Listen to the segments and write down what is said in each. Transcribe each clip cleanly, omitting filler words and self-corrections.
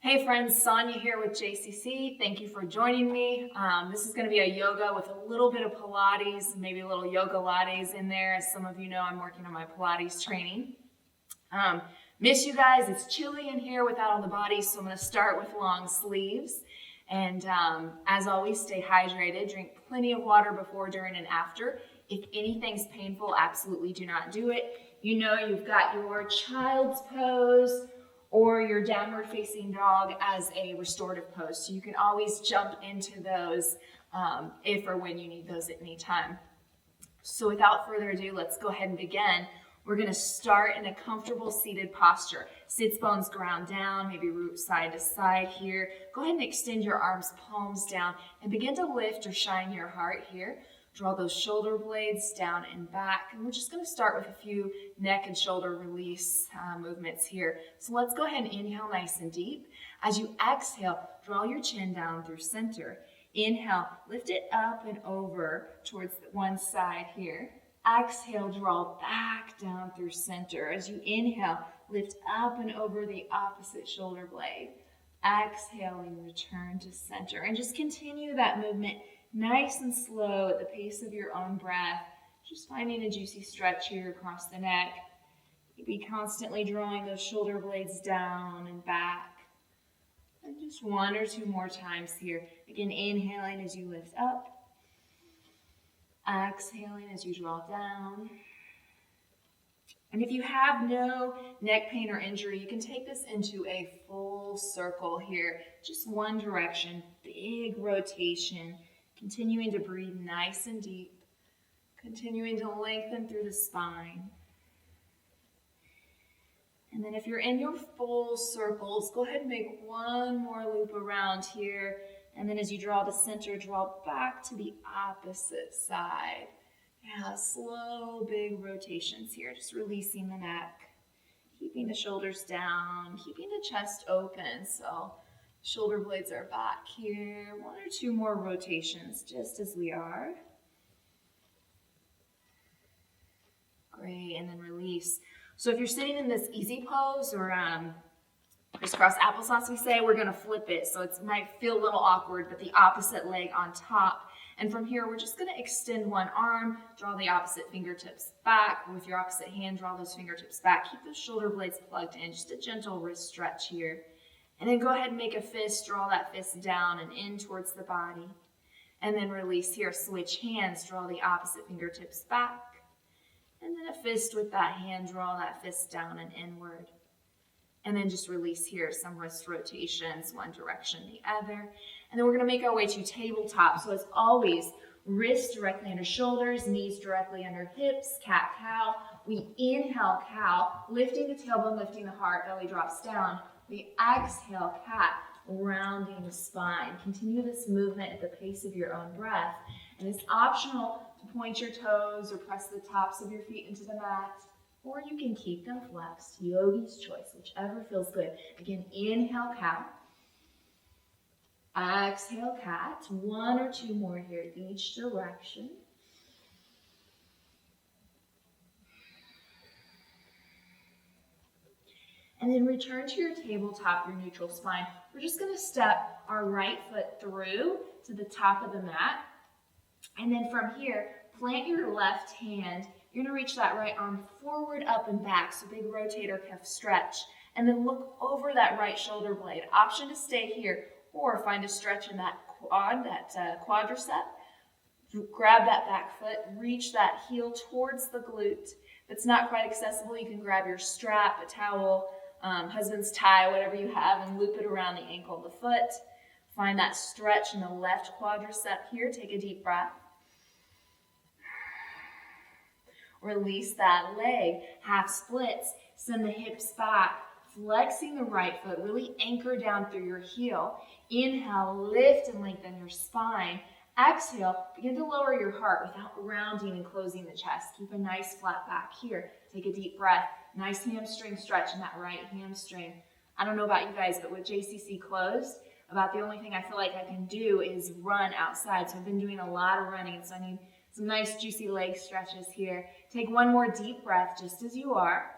Hey friends, Sonia here with JCC. Thank you for joining me. This is going to be a yoga with a little bit of Pilates, maybe a little yoga lattes in there. As some of you know, I'm working on my Pilates training. Miss you guys, it's chilly in here without all the bodies, so I'm going to start with long sleeves. And as always, stay hydrated. Drink plenty of water before, during, and after. If anything's painful, absolutely do not do it. You know you've got your child's pose or your downward facing dog as a restorative pose. So you can always jump into those if or when you need those at any time. So without further ado, let's go ahead and begin. We're gonna start in a comfortable seated posture. Sits bones ground down, maybe root side to side here. Go ahead and extend your arms, palms down, and begin to lift or shine your heart here. Draw those shoulder blades down and back. And we're just going to start with a few neck and shoulder release movements here. So let's go ahead and inhale nice and deep. As you exhale, draw your chin down through center. Inhale, lift it up and over towards one side here. Exhale, draw back down through center. As you inhale, lift up and over the opposite shoulder blade. Exhaling, return to center. And just continue that movement nice and slow at the pace of your own breath. Just finding a juicy stretch here across the neck. Be constantly drawing those shoulder blades down and back. And just one or two more times here. Again, inhaling as you lift up. Exhaling as you draw down. And if you have no neck pain or injury, you can take this into a full circle here. Just one direction, big rotation. Continuing to breathe nice and deep. Continuing to lengthen through the spine. And then if you're in your full circles, go ahead and make one more loop around here. And then as you draw to center, draw back to the opposite side. Yeah, slow, big rotations here. Just releasing the neck. Keeping the shoulders down. Keeping the chest open. So shoulder blades are back here. One or two more rotations, just as we are. Great, and then release. So if you're sitting in this easy pose or crisscross applesauce, we say, we're gonna flip it. So it might feel a little awkward, but the opposite leg on top. And from here, we're just gonna extend one arm, draw the opposite fingertips back. With your opposite hand, draw those fingertips back. Keep those shoulder blades plugged in, just a gentle wrist stretch here. And then go ahead and make a fist, draw that fist down and in towards the body. And then release here, switch hands, draw the opposite fingertips back. And then a fist with that hand, draw that fist down and inward. And then just release here, some wrist rotations, one direction, the other. And then we're gonna make our way to tabletop. So as always, wrists directly under shoulders, knees directly under hips, cat-cow. We inhale, cow, lifting the tailbone, lifting the heart, belly drops down. We exhale, cat, rounding the spine. Continue this movement at the pace of your own breath. And it's optional to point your toes or press the tops of your feet into the mat, or you can keep them flexed, yogi's choice, whichever feels good. Again, inhale, cow. Exhale, cat. One or two more here, each direction. And then return to your tabletop, your neutral spine. We're just gonna step our right foot through to the top of the mat. And then from here, plant your left hand. You're gonna reach that right arm forward, up, and back. So big rotator cuff stretch. And then look over that right shoulder blade. Option to stay here or find a stretch in that quad, that quadricep. Grab that back foot, reach that heel towards the glute. If it's not quite accessible, you can grab your strap, a towel, husband's tie, whatever you have, and loop it around the ankle of the foot. Find that stretch in the left quadricep here. Take a deep breath. Release that leg, half splits. Send the hips back, flexing the right foot. Really anchor down through your heel. Inhale, lift and lengthen your spine. Exhale, begin to lower your heart without rounding and closing the chest. Keep a nice flat back here. Take a deep breath. Nice hamstring stretch in that right hamstring. I don't know about you guys, but with JCC closed, about the only thing I feel like I can do is run outside. So I've been doing a lot of running, so I need some nice juicy leg stretches here. Take one more deep breath just as you are.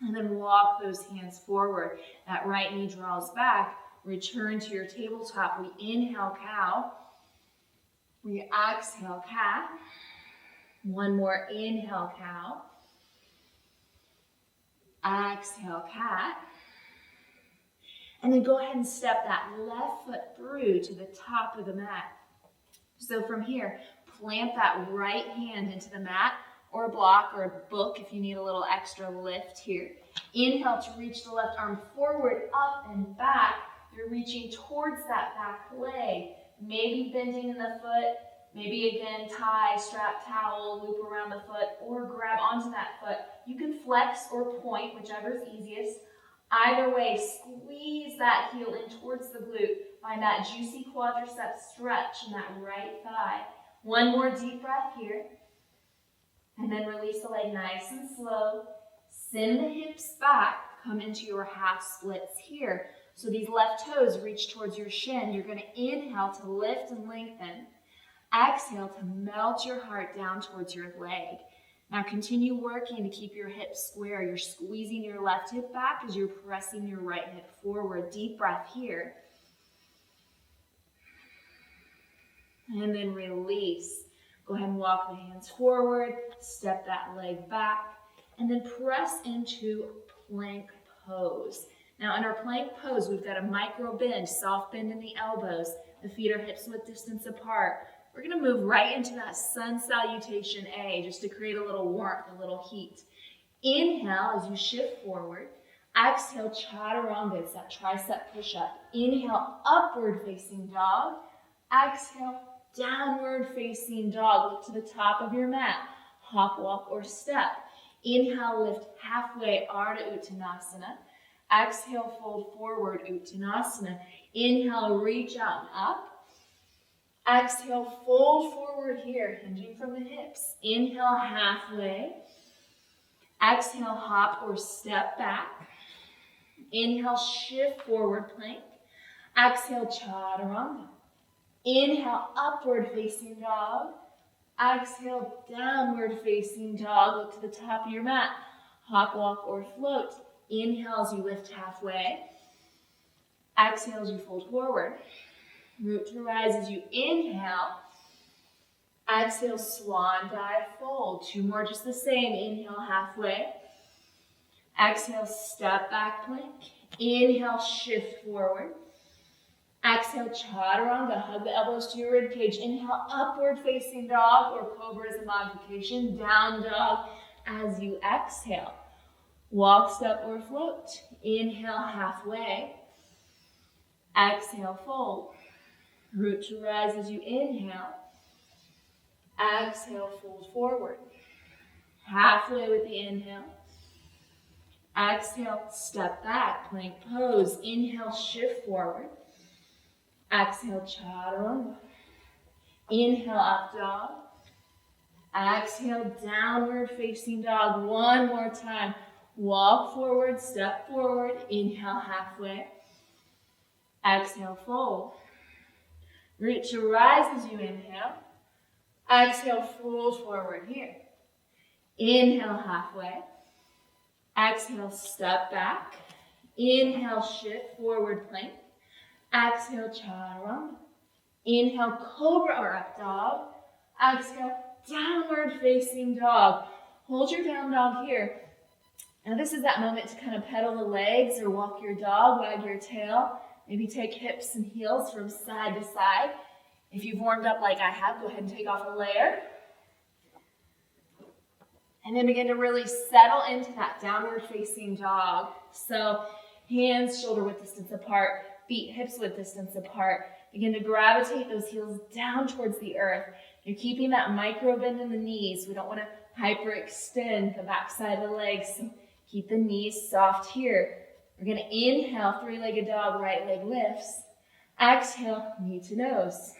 And then walk those hands forward. That right knee draws back. Return to your tabletop. We inhale cow. We exhale cat. One more inhale cow. Exhale cat. And then go ahead and step that left foot through to the top of the mat. So from here, plant that right hand into the mat or a block or a book if you need a little extra lift here. Inhale to reach the left arm forward, up and back. You're reaching towards that back leg. Maybe bending in the foot. Maybe again, tie, strap, towel, loop around the foot, or grab onto that foot. You can flex or point, whichever is easiest. Either way, squeeze that heel in towards the glute. Find that juicy quadricep stretch in that right thigh. One more deep breath here. And then release the leg nice and slow. Send the hips back. Come into your half splits here. So these left toes reach towards your shin. You're going to inhale to lift and lengthen. Exhale to melt your heart down towards your leg. Now continue working to keep your hips square. You're squeezing your left hip back as you're pressing your right hip forward. Deep breath here. And then release. Go ahead and walk the hands forward. Step that leg back. And then press into plank pose. Now in our plank pose, we've got a micro bend, soft bend in the elbows. The feet are hips width distance apart. We're going to move right into that sun salutation A, just to create a little warmth, a little heat. Inhale as you shift forward. Exhale, chaturanga, it's that tricep push-up. Inhale, upward facing dog. Exhale, downward facing dog. Look to the top of your mat. Hop, walk, or step. Inhale, lift halfway, Ardha Uttanasana. Exhale, fold forward, Uttanasana. Inhale, reach out and up. Exhale, fold forward here, hinging from the hips. Inhale, halfway. Exhale, hop or step back. Inhale, shift forward plank. Exhale, chaturanga. Inhale, upward facing dog. Exhale, downward facing dog. Look to the top of your mat. Hop, walk, or float. Inhale as you lift halfway. Exhale as you fold forward. Root to rise as you inhale. Exhale, swan dive, fold. Two more just the same. Inhale, halfway. Exhale, step back plank. Inhale, shift forward. Exhale, chaturanga. Hug the elbows to your rib cage. Inhale, upward facing dog or cobra as a modification. Down dog as you exhale. Walk, step, or float. Inhale, halfway. Exhale, fold. Root to rise as you inhale. Exhale, fold forward. Halfway with the inhale. Exhale, step back, plank pose. Inhale, shift forward. Exhale, chaturanga. Inhale, up dog. Exhale, downward facing dog. One more time. Walk forward, step forward. Inhale, halfway. Exhale, fold. Root to rise as you inhale. Exhale, fold forward here. Inhale, halfway. Exhale, step back. Inhale, shift forward plank. Exhale, chaturanga. Inhale, cobra or up dog. Exhale, downward facing dog. Hold your down dog here. Now this is that moment to kind of pedal the legs or walk your dog, wag your tail. Maybe take hips and heels from side to side. If you've warmed up like I have, go ahead and take off a layer. And then begin to really settle into that downward facing dog. So hands shoulder width distance apart, feet hips width distance apart. Begin to gravitate those heels down towards the earth. You're keeping that micro bend in the knees. We don't want to hyperextend the backside of the legs. So keep the knees soft here. We're going to inhale, three-legged dog, right leg lifts. Exhale, knee to nose.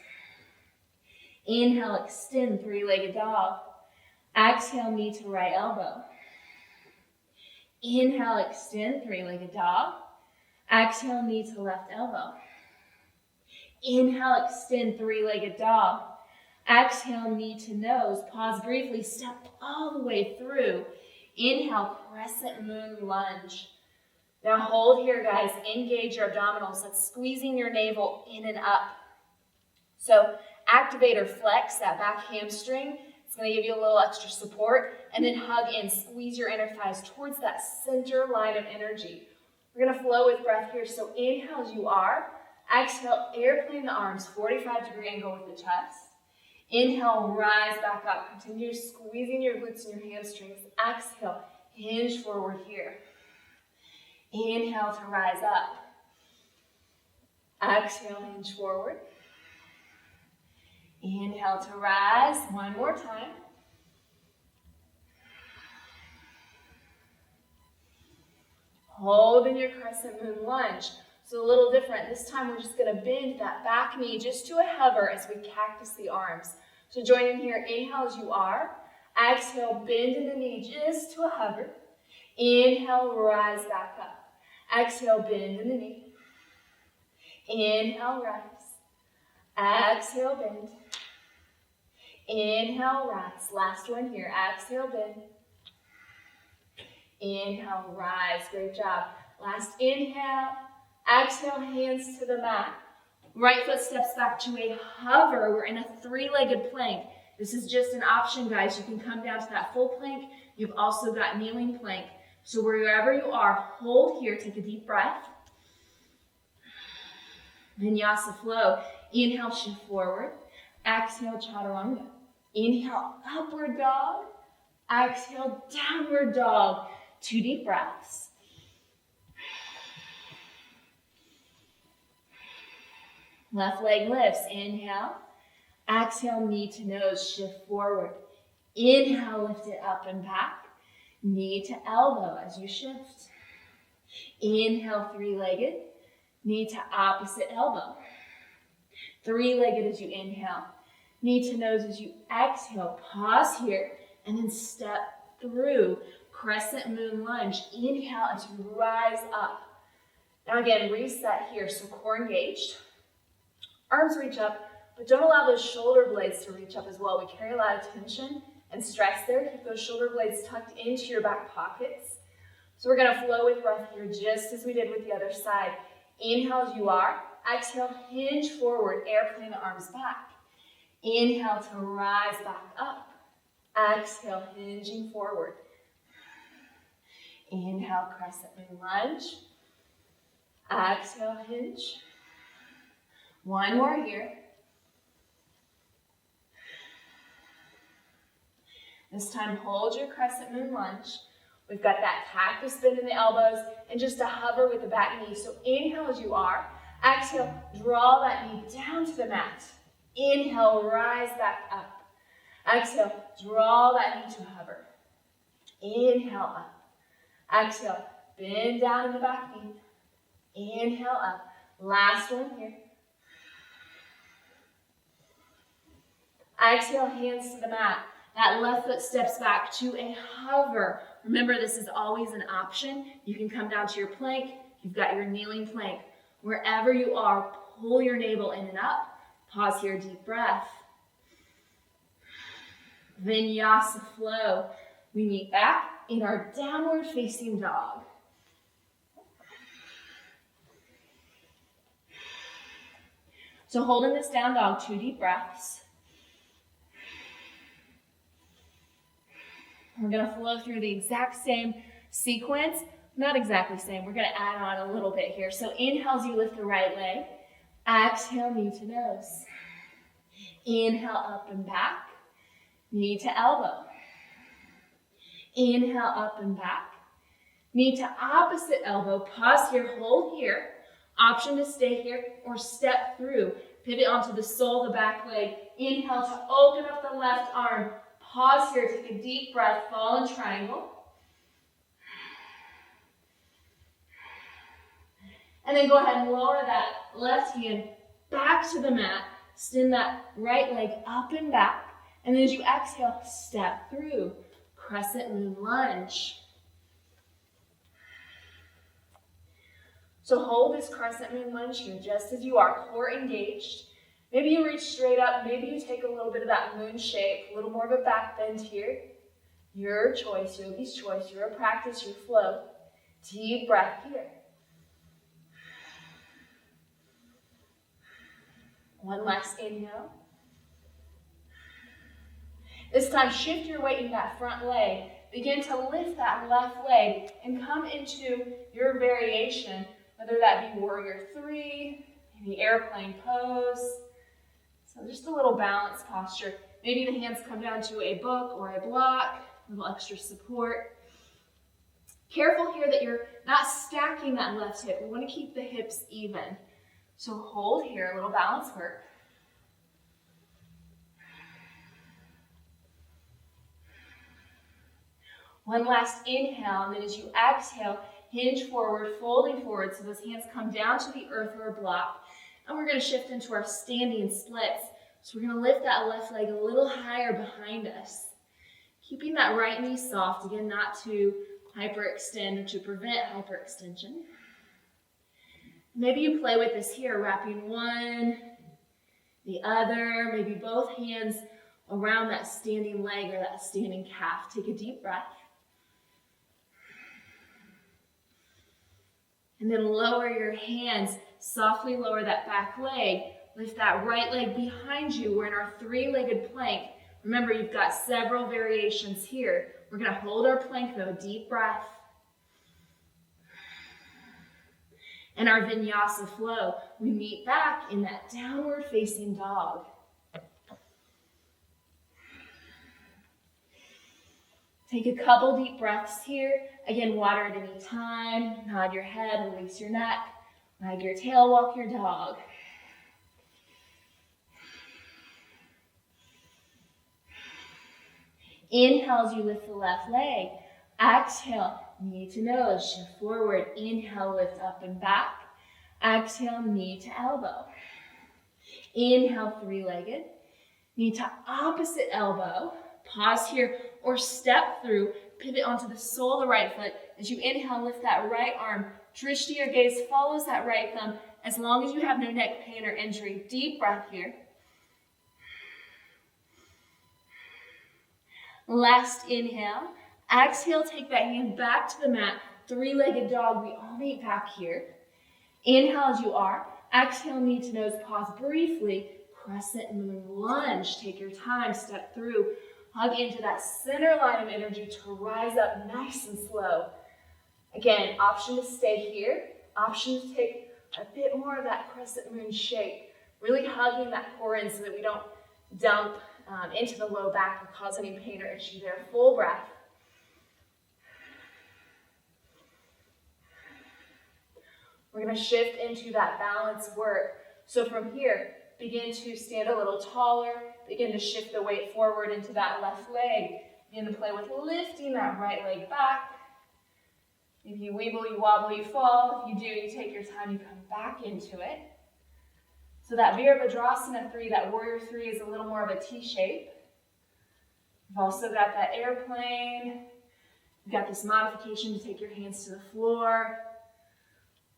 Inhale, extend, three-legged dog. Exhale, knee to right elbow. Inhale, extend, three-legged dog. Exhale, knee to left elbow. Inhale, extend, three-legged dog. Exhale, knee to nose. Pause briefly, step all the way through. Inhale, crescent moon lunge. Now hold here, guys. Engage your abdominals. That's squeezing your navel in and up. So activate or flex that back hamstring. It's going to give you a little extra support. And then hug in. Squeeze your inner thighs towards that center line of energy. We're going to flow with breath here. So inhale as you are. Exhale, airplane the arms, 45-degree angle with the chest. Inhale, rise back up. Continue squeezing your glutes and your hamstrings. Exhale, hinge forward here. Inhale to rise up. Exhale, hinge forward. Inhale to rise. One more time. Hold in your crescent moon lunge. So a little different. This time we're just going to bend that back knee just to a hover as we cactus the arms. So join in here. Inhale as you are. Exhale, bend in the knee just to a hover. Inhale, rise back up. Exhale, bend in the knee. Inhale, rise. Exhale, bend. Inhale, rise. Last one here. Exhale, bend. Inhale, rise. Great job. Last inhale. Exhale, hands to the mat. Right foot steps back to a hover. We're in a three-legged plank. This is just an option, guys. You can come down to that full plank. You've also got kneeling plank. So wherever you are, hold here. Take a deep breath. Vinyasa flow. Inhale, shift forward. Exhale, chaturanga. Inhale, upward dog. Exhale, downward dog. 2 deep breaths. Left leg lifts. Inhale. Exhale, knee to nose, shift forward. Inhale, lift it up and back. Knee to elbow as you shift. Inhale, three-legged. Knee to opposite elbow. Three-legged as you inhale. Knee to nose as you exhale. Pause here and then step through. Crescent moon lunge. Inhale as you rise up. Now again, reset here. So core engaged. Arms reach up, but don't allow those shoulder blades to reach up as well. We carry a lot of tension and stress there. Keep those shoulder blades tucked into your back pockets. So we're going to flow with breath here just as we did with the other side. Inhale as you are. Exhale, hinge forward. Airplane the arms back. Inhale to rise back up. Exhale, hinging forward. Inhale, crescent moon lunge. Exhale, hinge. One more here. This time, hold your crescent moon lunge. We've got that cactus bend in the elbows and just a hover with the back knee. So inhale as you are. Exhale, draw that knee down to the mat. Inhale, rise back up. Exhale, draw that knee to a hover. Inhale up. Exhale, bend down in the back knee. Inhale up. Last one here. Exhale, hands to the mat. That left foot steps back to a hover. Remember, this is always an option. You can come down to your plank. You've got your kneeling plank. Wherever you are, pull your navel in and up. Pause here, deep breath. Vinyasa flow. We meet back in our downward facing dog. So holding this down dog, 2 deep breaths. We're going to flow through the exact same sequence. Not exactly same. We're going to add on a little bit here. So inhale as you lift the right leg. Exhale, knee to nose. Inhale, up and back. Knee to elbow. Inhale, up and back. Knee to opposite elbow. Pause here, hold here. Option to stay here or step through. Pivot onto the sole of the back leg. Inhale to open up the left arm. Pause here, take a deep breath, fall in triangle. And then go ahead and lower that left hand back to the mat. Extend that right leg up and back. And then as you exhale, step through. Crescent moon lunge. So hold this crescent moon lunge here just as you are, core engaged. Maybe you reach straight up, maybe you take a little bit of that moon shape, a little more of a back bend here. Your choice, yogi's choice, your practice, your flow. Deep breath here. One last inhale. This time, shift your weight in that front leg. Begin to lift that left leg and come into your variation, whether that be warrior three, maybe airplane pose. So just a little balance posture. Maybe the hands come down to a book or a block, a little extra support. Careful here that you're not stacking that left hip. We want to keep the hips even. So hold here, a little balance work. One last inhale, and then as you exhale, hinge forward, folding forward, so those hands come down to the earth or a block. And we're going to shift into our standing splits. So we're going to lift that left leg a little higher behind us. Keeping that right knee soft, again, not to hyperextend or to prevent hyperextension. Maybe you play with this here, wrapping one, the other, maybe both hands around that standing leg or that standing calf. Take a deep breath. And then lower your hands, softly lower that back leg. Lift that right leg behind you. We're in our three-legged plank. Remember, you've got several variations here. We're going to hold our plank though, deep breath. And our vinyasa flow, we meet back in that downward facing dog. Take a couple deep breaths here. Again, water at any time. Nod your head, release your neck. Wag your tail, walk your dog. Inhale as you lift the left leg. Exhale, knee to nose, shift forward. Inhale, lift up and back. Exhale, knee to elbow. Inhale, three-legged. Knee to opposite elbow. Pause here or step through. Pivot onto the sole of the right foot. As you inhale, lift that right arm. Drishti or gaze follows that right thumb as long as you have no neck pain or injury. Deep breath here. Last inhale. Exhale, take that hand back to the mat. Three-legged dog, we all meet back here. Inhale as you are. Exhale, knee to nose, pause briefly. Crescent moon lunge. Take your time, step through. Hug into that center line of energy to rise up nice and slow. Again, option to stay here. Option to take a bit more of that crescent moon shape. Really hugging that core in so that we don't dump into the low back or cause any pain or issue there. Full breath. We're going to shift into that balance work. So from here, begin to stand a little taller. Begin to shift the weight forward into that left leg. Begin to play with lifting that right leg back. If you weeble, you wobble, you fall. If you do, you take your time, you come back into it. So that Virabhadrasana 3, that warrior 3 is a little more of a T shape. You've also got that airplane. You've got this modification to take your hands to the floor.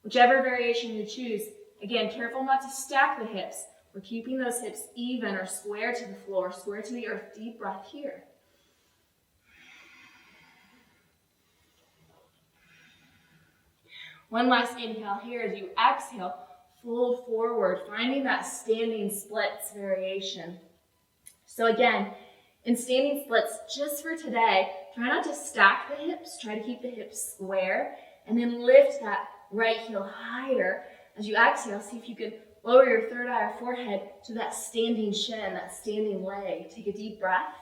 Whichever variation you choose, again, careful not to stack the hips. We're keeping those hips even or square to the floor, square to the earth. Deep breath here. One last inhale here as you exhale, fold forward, finding that standing splits variation. So again, in standing splits, just for today, try not to stack the hips, try to keep the hips square, and then lift that right heel higher. As you exhale, see if you can lower your third eye or forehead to that standing shin, that standing leg. Take a deep breath.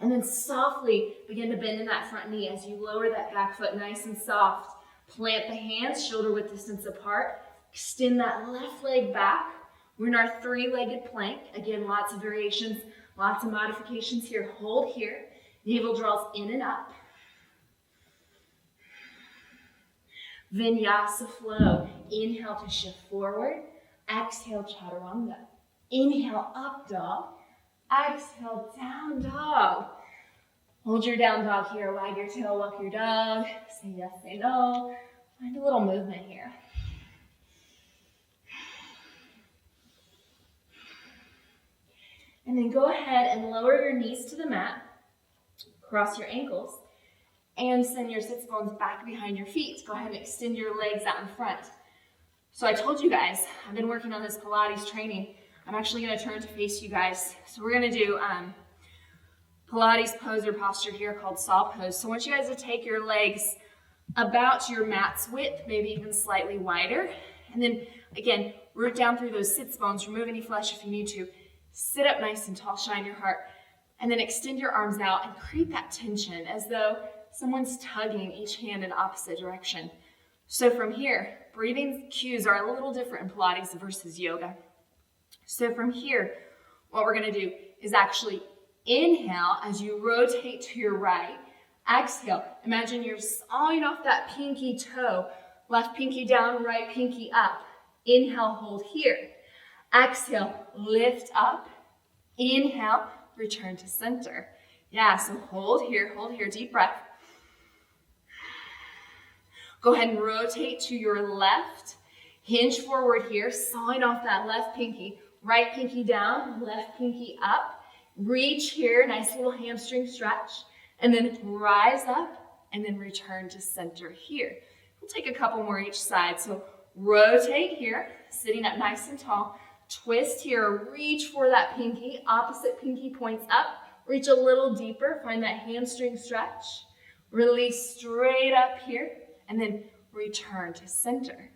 And then softly begin to bend in that front knee as you lower that back foot nice and soft. Plant the hands, shoulder width distance apart. Extend that left leg back. We're in our three-legged plank. Again, lots of variations, lots of modifications here. Hold here. Navel draws in and up. Vinyasa flow. Inhale to shift forward. Exhale, chaturanga. Inhale, up dog. Exhale, down dog. Hold your down dog here. Wag your tail, walk your dog. Say yes, say no. Find a little movement here. And then go ahead and lower your knees to the mat, cross your ankles, and send your sits bones back behind your feet. Go ahead and extend your legs out in front. So I told you guys, I've been working on this Pilates training. I'm actually gonna turn to face you guys. So we're gonna do Pilates pose or posture here called saw pose. So I want you guys to take your legs about your mat's width, maybe even slightly wider. And then again, root down through those sits bones, remove any flesh if you need to. Sit up nice and tall, shine your heart. And then extend your arms out and create that tension as though someone's tugging each hand in opposite direction. So from here, breathing cues are a little different in Pilates versus yoga. So from here, what we're gonna do is actually inhale as you rotate to your right. Exhale, imagine you're sawing off that pinky toe, left pinky down, right pinky up. Inhale, hold here. Exhale, lift up. Inhale, return to center. Yeah, so hold here, deep breath. Go ahead and rotate to your left. Hinge forward here, sawing off that left pinky. Right pinky down, left pinky up. Reach here, nice little hamstring stretch. And then rise up and then return to center here. We'll take a couple more each side. So rotate here, sitting up nice and tall. Twist here, reach for that pinky. Opposite pinky points up. Reach a little deeper, find that hamstring stretch. Release straight up here. And then return to center.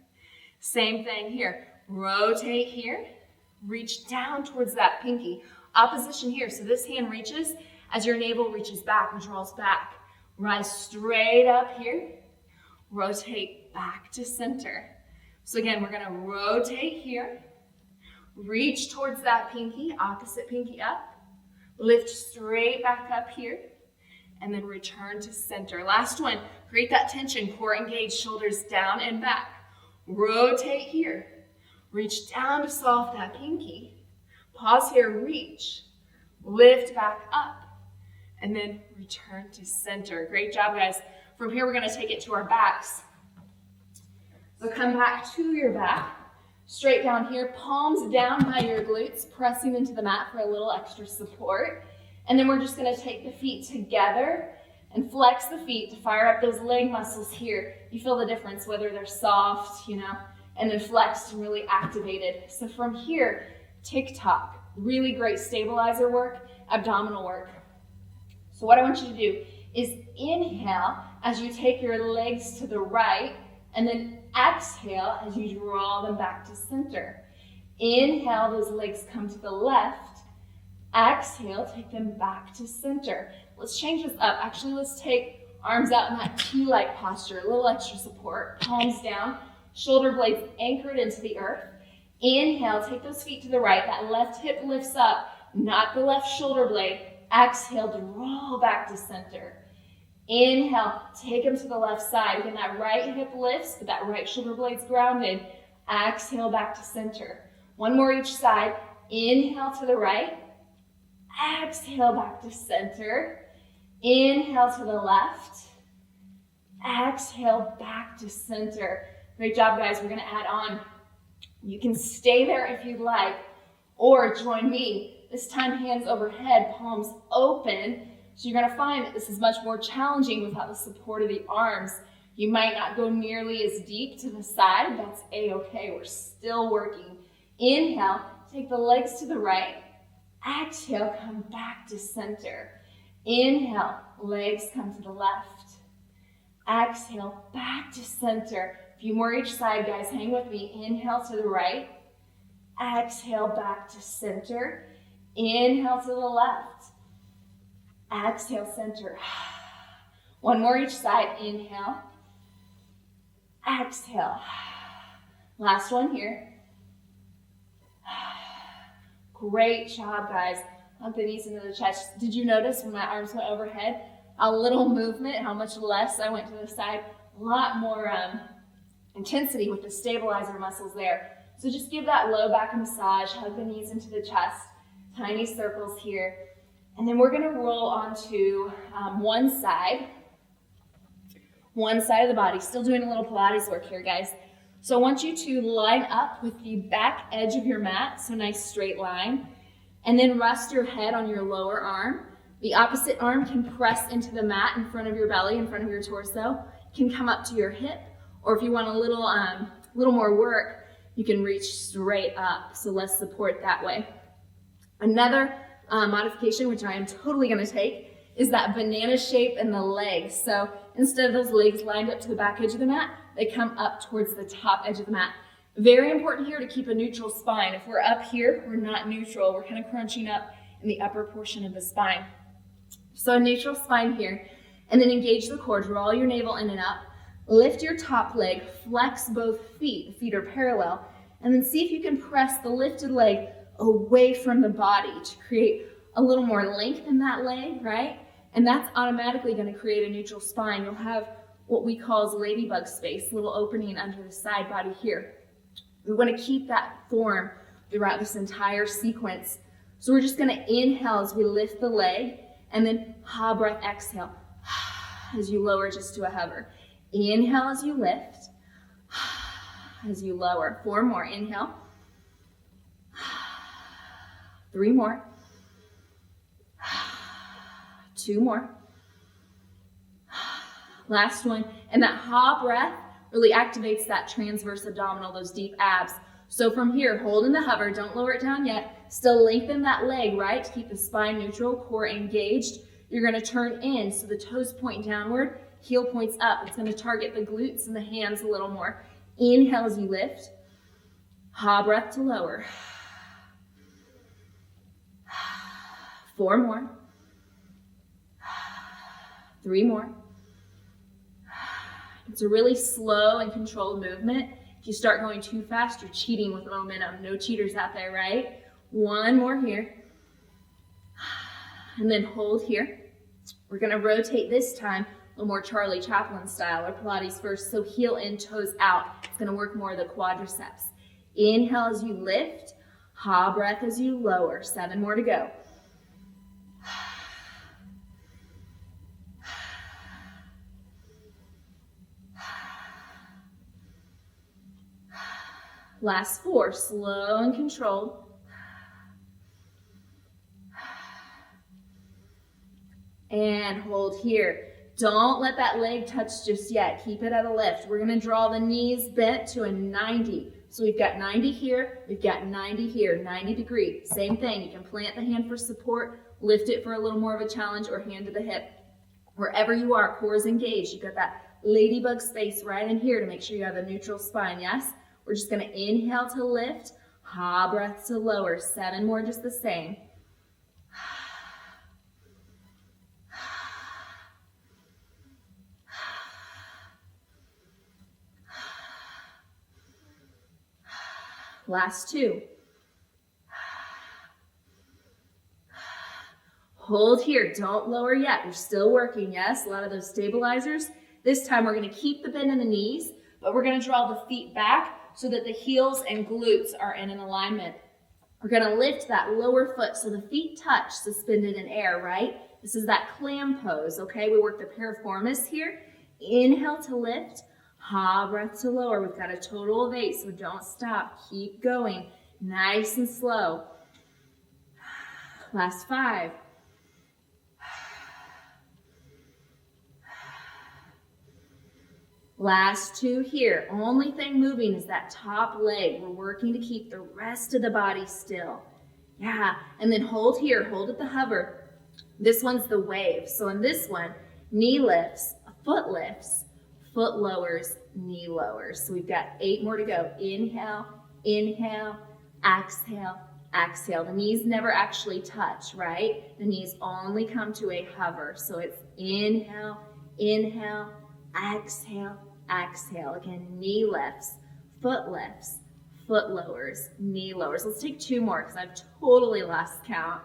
Same thing here. Rotate here. Reach down towards that pinky. Opposition here. So this hand reaches as your navel reaches back and draws back. Rise straight up here. Rotate back to center. So again, we're going to rotate here. Reach towards that pinky. Opposite pinky up. Lift straight back up here. And then return to center. Last one, create that tension, core engaged, shoulders down and back. Rotate here. Reach down to solve that pinky. Pause here, reach. Lift back up. And then return to center. Great job, guys. From here, we're gonna take it to our backs. So come back to your back. Straight down here, palms down by your glutes, pressing into the mat for a little extra support. And then we're just gonna take the feet together and flex the feet to fire up those leg muscles here. You feel the difference, whether they're soft, and then flexed and really activated. So from here, tick-tock, really great stabilizer work, abdominal work. So what I want you to do is inhale as you take your legs to the right, and then exhale as you draw them back to center. Inhale, those legs come to the left. Exhale, take them back to center. Let's change this up. Actually, let's take arms out in that T-like posture, a little extra support. Palms down, shoulder blades anchored into the earth. Inhale, take those feet to the right. That left hip lifts up, not the left shoulder blade. Exhale, draw back to center. Inhale, take them to the left side. Again, that right hip lifts, but that right shoulder blade's grounded. Exhale, back to center. One more each side. Inhale to the right. Exhale, back to center. Inhale to the left. Exhale, back to center. Great job, guys. We're gonna add on. You can stay there if you'd like, or join me. This time, hands overhead, palms open. So you're gonna find that this is much more challenging without the support of the arms. You might not go nearly as deep to the side. That's A-okay. We're still working. Inhale, take the legs to the right. Exhale, come back to center. Inhale, legs come to the left. Exhale, back to center. A few more each side, guys. Hang with me. Inhale to the right. Exhale, back to center. Inhale to the left. Exhale, center. One more each side. Inhale. Exhale. Last one here. Great job, guys. Hug the knees into the chest. Did you notice when my arms went overhead, a little movement, how much less I went to the side? A lot more intensity with the stabilizer muscles there. So just give that low back a massage, hug the knees into the chest, tiny circles here. And then we're gonna roll onto one side of the body. Still doing a little Pilates work here, guys. So I want you to line up with the back edge of your mat, so nice straight line. And then rest your head on your lower arm. The opposite arm can press into the mat in front of your belly, in front of your torso, can come up to your hip, or if you want a little more work, you can reach straight up, so less support that way. Another modification, which I am totally gonna take, is that banana shape in the legs. So instead of those legs lined up to the back edge of the mat, they come up towards the top edge of the mat. Very important here to keep a neutral spine. If we're up here, we're not neutral. We're kind of crunching up in the upper portion of the spine. So a neutral spine here, and then engage the core, draw your navel in and up, lift your top leg, flex both feet, the feet are parallel, and then see if you can press the lifted leg away from the body to create a little more length in that leg, right? And that's automatically going to create a neutral spine. You'll have what we call as ladybug space, a little opening under the side body here. We want to keep that form throughout this entire sequence. So we're just going to inhale as we lift the leg, and then ha breath, exhale as you lower just to a hover. Inhale as you lift, as you lower. 4 more, inhale. 3 more. 2 more. Last one. And that ha breath really activates that transverse abdominal, those deep abs. So from here, hold in the hover, don't lower it down yet. Still lengthen that leg, right, to keep the spine neutral, core engaged. You're gonna turn in, so the toes point downward, heel points up. It's gonna target the glutes and the hands a little more. Inhale as you lift. Ha breath to lower. 4 more. 3 more. It's a really slow and controlled movement. If you start going too fast, you're cheating with momentum. No cheaters out there, right? 1 more here. And then hold here. We're gonna rotate this time a little more Charlie Chaplin style, or Pilates first. So heel in, toes out. It's gonna work more of the quadriceps. Inhale as you lift. Ha breath as you lower. 7 more to go. Last 4, slow and controlled. And hold here. Don't let that leg touch just yet. Keep it at a lift. We're gonna draw the knees bent to a 90. So we've got 90 here, we've got 90 here, 90 degree. Same thing, you can plant the hand for support, lift it for a little more of a challenge, or hand to the hip. Wherever you are, core is engaged. You've got that ladybug space right in here to make sure you have a neutral spine, yes? We're just gonna inhale to lift, ha breath to lower. 7 more just the same. Last 2. Hold here, don't lower yet. We're still working, yes? A lot of those stabilizers. This time we're gonna keep the bend in the knees, but we're gonna draw the feet back so that the heels and glutes are in an alignment. We're gonna lift that lower foot so the feet touch, suspended in air, right? This is that clam pose, okay? We work the piriformis here. Inhale to lift, ha breath to lower. We've got a total of 8, so don't stop. Keep going, nice and slow. Last 5. Last 2 here. Only thing moving is that top leg. We're working to keep the rest of the body still. Yeah, and then hold here, hold at the hover. This one's the wave. So in this one, knee lifts, foot lowers, knee lowers. So we've got 8 more to go. Inhale, inhale, exhale, exhale. The knees never actually touch, right? The knees only come to a hover. So it's inhale, inhale, exhale, exhale. Again, knee lifts, foot lowers, knee lowers. Let's take 2 more because I've totally lost count.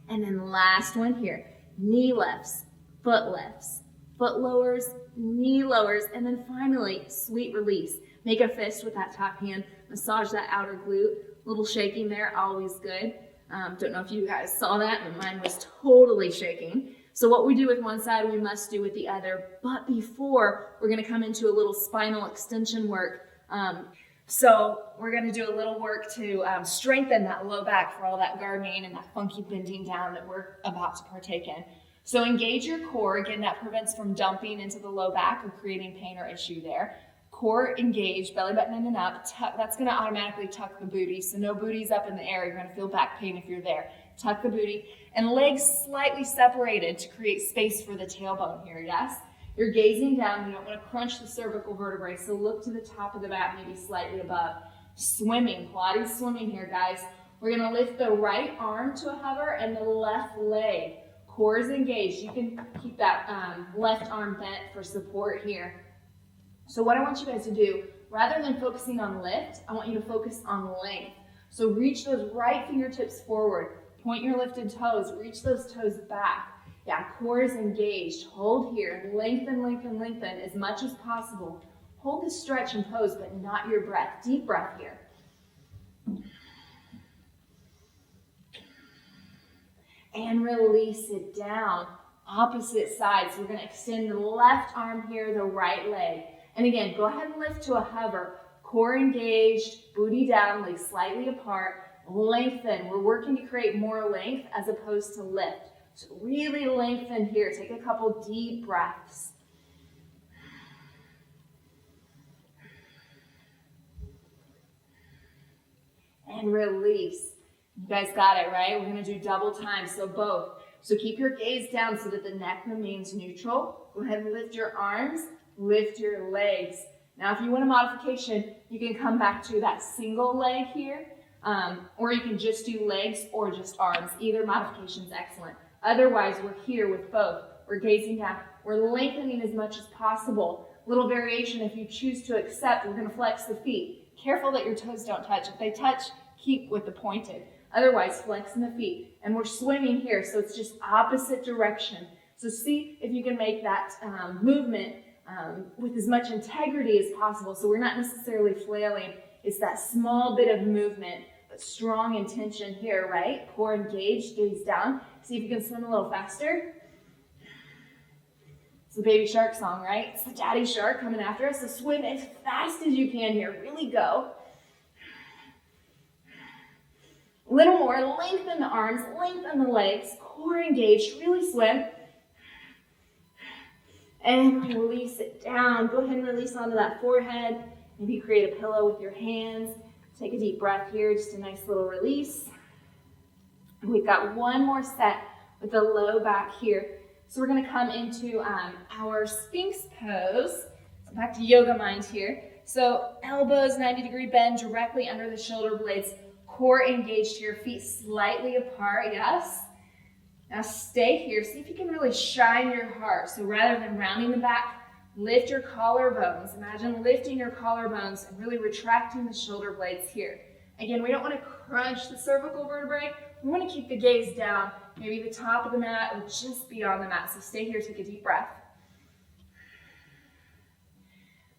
And then last one here, knee lifts, foot lowers, knee lowers, and then finally, sweet release. Make a fist with that top hand, massage that outer glute. A little shaking there, always good. Don't know if you guys saw that, but mine was totally shaking. So what we do with one side, we must do with the other. But before, we're gonna come into a little spinal extension work. So we're going to do a little work to strengthen that low back for all that gardening and that funky bending down that we're about to partake in. So engage your core. Again, that prevents from dumping into the low back or creating pain or issue there. Core engaged, belly button in and up. That's going to automatically tuck the booty. So no booties up in the air. You're going to feel back pain if you're there. Tuck the booty. And legs slightly separated to create space for the tailbone here, yes? You're gazing down. You don't want to crunch the cervical vertebrae. So look to the top of the mat, maybe slightly above. Swimming, Pilates swimming here, guys. We're going to lift the right arm to a hover and the left leg. Core is engaged. You can keep that left arm bent for support here. So what I want you guys to do, rather than focusing on lift, I want you to focus on length. So reach those right fingertips forward. Point your lifted toes. Reach those toes back. Yeah, core is engaged. Hold here. Lengthen, lengthen, lengthen as much as possible. Hold the stretch and pose, but not your breath. Deep breath here. And release it down. Opposite side. So we're going to extend the left arm here, the right leg. And again, go ahead and lift to a hover. Core engaged, booty down, legs slightly apart. Lengthen. We're working to create more length as opposed to lift. So really lengthen here. Take a couple deep breaths. And release. You guys got it, right? We're going to do double time, so both. So keep your gaze down so that the neck remains neutral. Go ahead and lift your arms, lift your legs. Now, if you want a modification, you can come back to that single leg here, or you can just do legs or just arms. Either modification is excellent. Otherwise, we're here with both. We're gazing down. We're lengthening as much as possible. Little variation, if you choose to accept, we're going to flex the feet. Careful that your toes don't touch. If they touch, keep with the pointed. Otherwise, flexing the feet. And we're swimming here, so it's just opposite direction. So see if you can make that movement with as much integrity as possible. So we're not necessarily flailing. It's that small bit of movement, but strong intention here, right? Core engaged, gaze down. See if you can swim a little faster. It's the baby shark song, right? It's the daddy shark coming after us. So swim as fast as you can here. Really go. A little more, lengthen the arms, lengthen the legs, core engaged, really swim. And release it down. Go ahead and release onto that forehead. Maybe create a pillow with your hands. Take a deep breath here, just a nice little release. And we've got one more set with the low back here. So we're gonna come into our Sphinx pose. So back to yoga mind here. So elbows, 90-degree bend directly under the shoulder blades. Core engaged here, feet slightly apart, yes? Now stay here, see if you can really shine your heart. So rather than rounding the back, lift your collarbones. Imagine lifting your collarbones and really retracting the shoulder blades here. Again, we don't want to crunch the cervical vertebrae. We want to keep the gaze down. Maybe the top of the mat or just beyond the mat. So stay here, take a deep breath.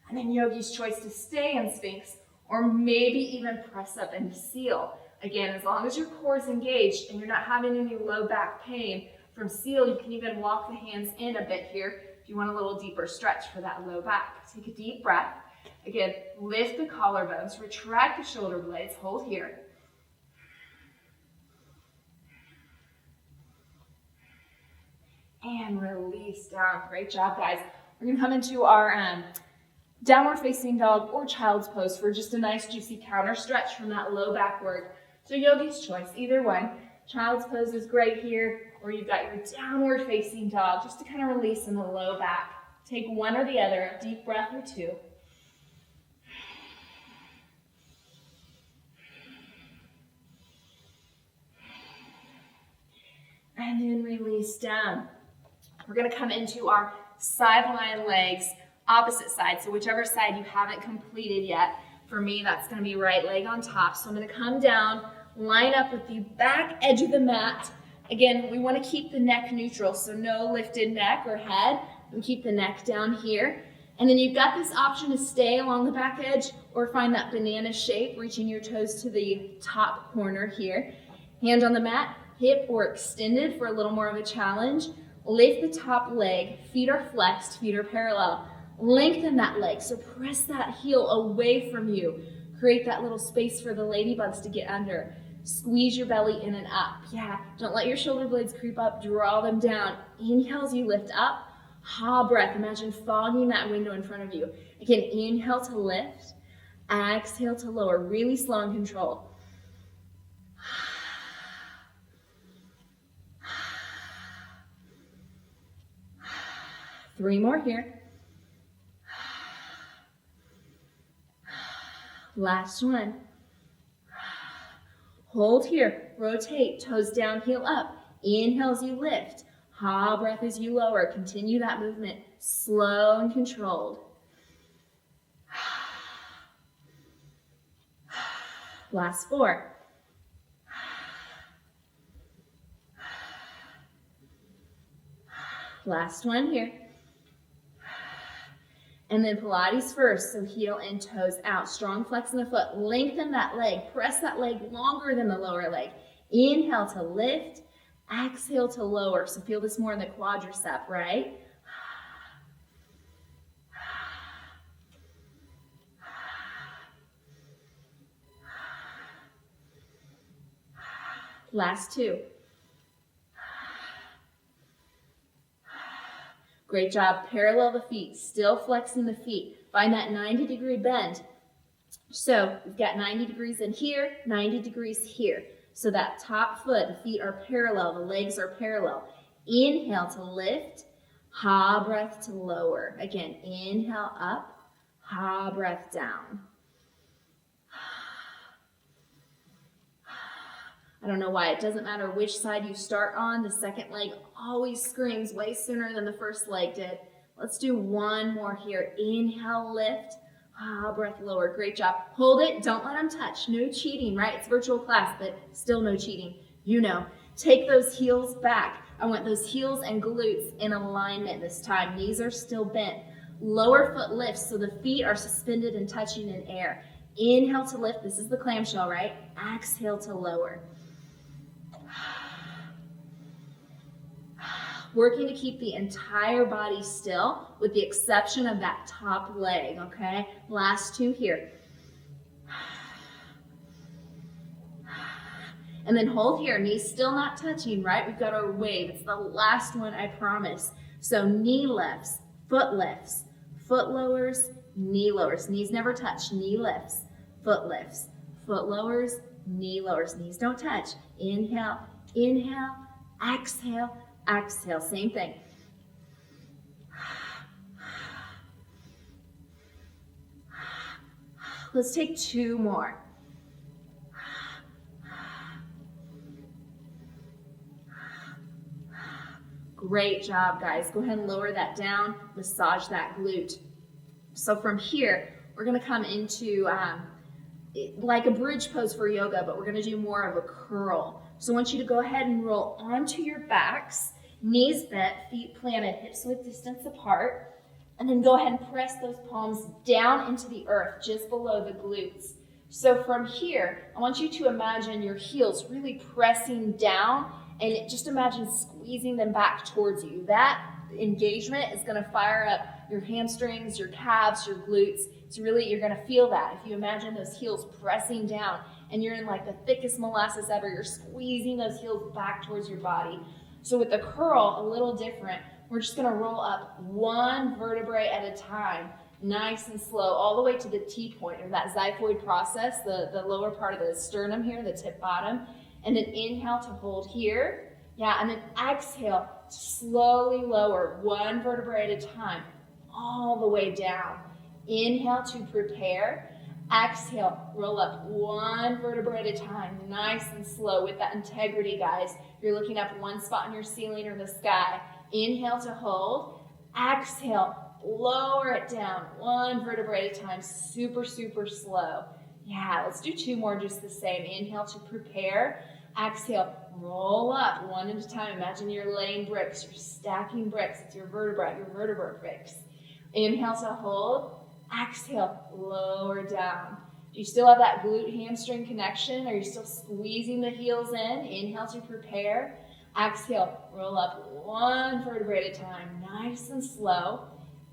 And then yogi's choice to stay in Sphinx, or maybe even press up and seal. Again, as long as your core is engaged and you're not having any low back pain, from seal you can even walk the hands in a bit here if you want a little deeper stretch for that low back. Take a deep breath. Again, lift the collarbones, retract the shoulder blades, hold here. And release down. Great job, guys. We're gonna come into our downward facing dog or child's pose for just a nice juicy counter stretch from that low back work. So yogi's choice, either one. Child's pose is great here, or you've got your downward facing dog just to kind of release in the low back. Take one or the other, a deep breath or two. And then release down. We're gonna come into our sideline legs, opposite side, so whichever side you haven't completed yet. For me, that's gonna be right leg on top. So I'm gonna come down, line up with the back edge of the mat. Again, we wanna keep the neck neutral, so no lifted neck or head. And keep the neck down here. And then you've got this option to stay along the back edge or find that banana shape, reaching your toes to the top corner here. Hand on the mat, hip or extended for a little more of a challenge. Lift the top leg, feet are flexed, feet are parallel. Lengthen that leg, so press that heel away from you. Create that little space for the ladybugs to get under. Squeeze your belly in and up. Yeah, don't let your shoulder blades creep up. Draw them down. Inhale as you lift up. Ha breath. Imagine fogging that window in front of you. Again, inhale to lift. Exhale to lower. Really slow and controlled. 3 more here. Last one. Hold here. Rotate. Toes down, heel up. Inhale as you lift. Ha breath as you lower. Continue that movement. Slow and controlled. Last 4. Last one here. And then Pilates first, so heel and toes out. Strong flex in the foot. Lengthen that leg. Press that leg longer than the lower leg. Inhale to lift. Exhale to lower. So feel this more in the quadricep, right? Last 2. Great job. Parallel the feet. Still flexing the feet. Find that 90-degree bend. So we've got 90 degrees in here, 90 degrees here. So that top foot, the feet are parallel, the legs are parallel. Inhale to lift. Ha breath to lower. Again, inhale up. Ha breath down. I don't know why, it doesn't matter which side you start on, the second leg always screams way sooner than the first leg did. Let's do one more here. Inhale, lift, breath lower. Great job. Hold it, don't let them touch. No cheating, right? It's virtual class, but still no cheating. You know. Take those heels back. I want those heels and glutes in alignment this time. Knees are still bent. Lower foot lifts, so the feet are suspended and touching in air. Inhale to lift. This is the clamshell, right? Exhale to lower. Working to keep the entire body still with the exception of that top leg, okay? Last 2 here. And then hold here, knees still not touching, right? We've got our wave. It's the last one, I promise. So knee lifts, foot lowers, knee lowers. Knees never touch, knee lifts, foot lowers, knee lowers. Knees don't touch. Inhale, inhale, exhale, exhale, same thing. Let's take 2 more. Great job, guys. Go ahead and lower that down, massage that glute. So from here, we're gonna come into like a bridge pose for yoga, but we're gonna do more of a curl. So I want you to go ahead and roll onto your backs, knees bent, feet planted, hips width distance apart, and then go ahead and press those palms down into the earth, just below the glutes. So from here, I want you to imagine your heels really pressing down, and just imagine squeezing them back towards you. That engagement is gonna fire up your hamstrings, your calves, your glutes. It's really, you're gonna feel that. If you imagine those heels pressing down and you're in like the thickest molasses ever, you're squeezing those heels back towards your body. So with the curl, a little different. We're just gonna roll up 1 vertebrae at a time, nice and slow, all the way to the T-point, or that xiphoid process, the lower part of the sternum here, the tip bottom. And then inhale to hold here. Yeah, and then exhale, slowly lower 1 vertebrae at a time, all the way down. Inhale to prepare. Exhale, roll up 1 vertebrae at a time, nice and slow with that integrity, guys. You're looking up 1 spot in your ceiling or the sky. Inhale to hold. Exhale, lower it down 1 vertebrae at a time, super, super slow. Yeah, let's do 2 more just the same. Inhale to prepare. Exhale, roll up 1 at a time. Imagine you're laying bricks, you're stacking bricks. It's your vertebra bricks. Inhale to hold. Exhale, lower down. Do you still have that glute hamstring connection? Are you still squeezing the heels in? Inhale to prepare. Exhale, roll up 1 vertebrae at a time, nice and slow.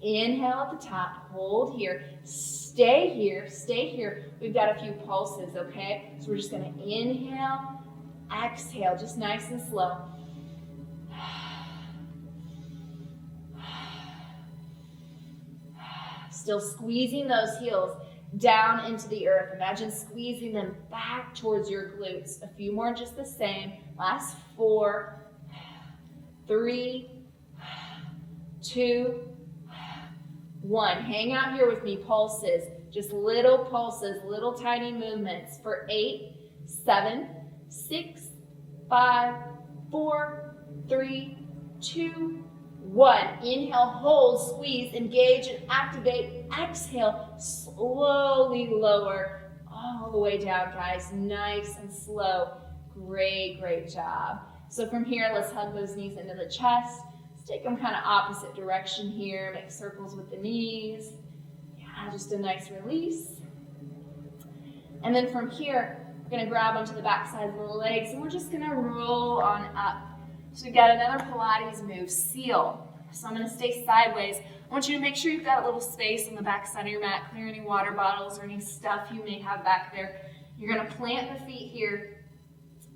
Inhale at the top, hold here, stay here, stay here. We've got a few pulses, okay? So we're just gonna inhale, exhale, just nice and slow. Still squeezing those heels down into the earth. Imagine squeezing them back towards your glutes. A few more just the same. Last 4, 3, 2, 1. Hang out here with me, pulses. Just little pulses, little tiny movements for 8, 7, 6, 5, 4, 3, 2, 1. Inhale, hold, squeeze, engage, and activate. Exhale, slowly lower all the way down, guys. Nice and slow. Great, great job. So from here, let's hug those knees into the chest. Let's take them kind of opposite direction here. Make circles with the knees. Yeah, just a nice release. And then from here, we're going to grab onto the back side of the legs, and we're just going to roll on up. So we've got another Pilates move, seal. So I'm going to stay sideways. I want you to make sure you've got a little space on the back side of your mat. Clear any water bottles or any stuff you may have back there. You're going to plant the feet here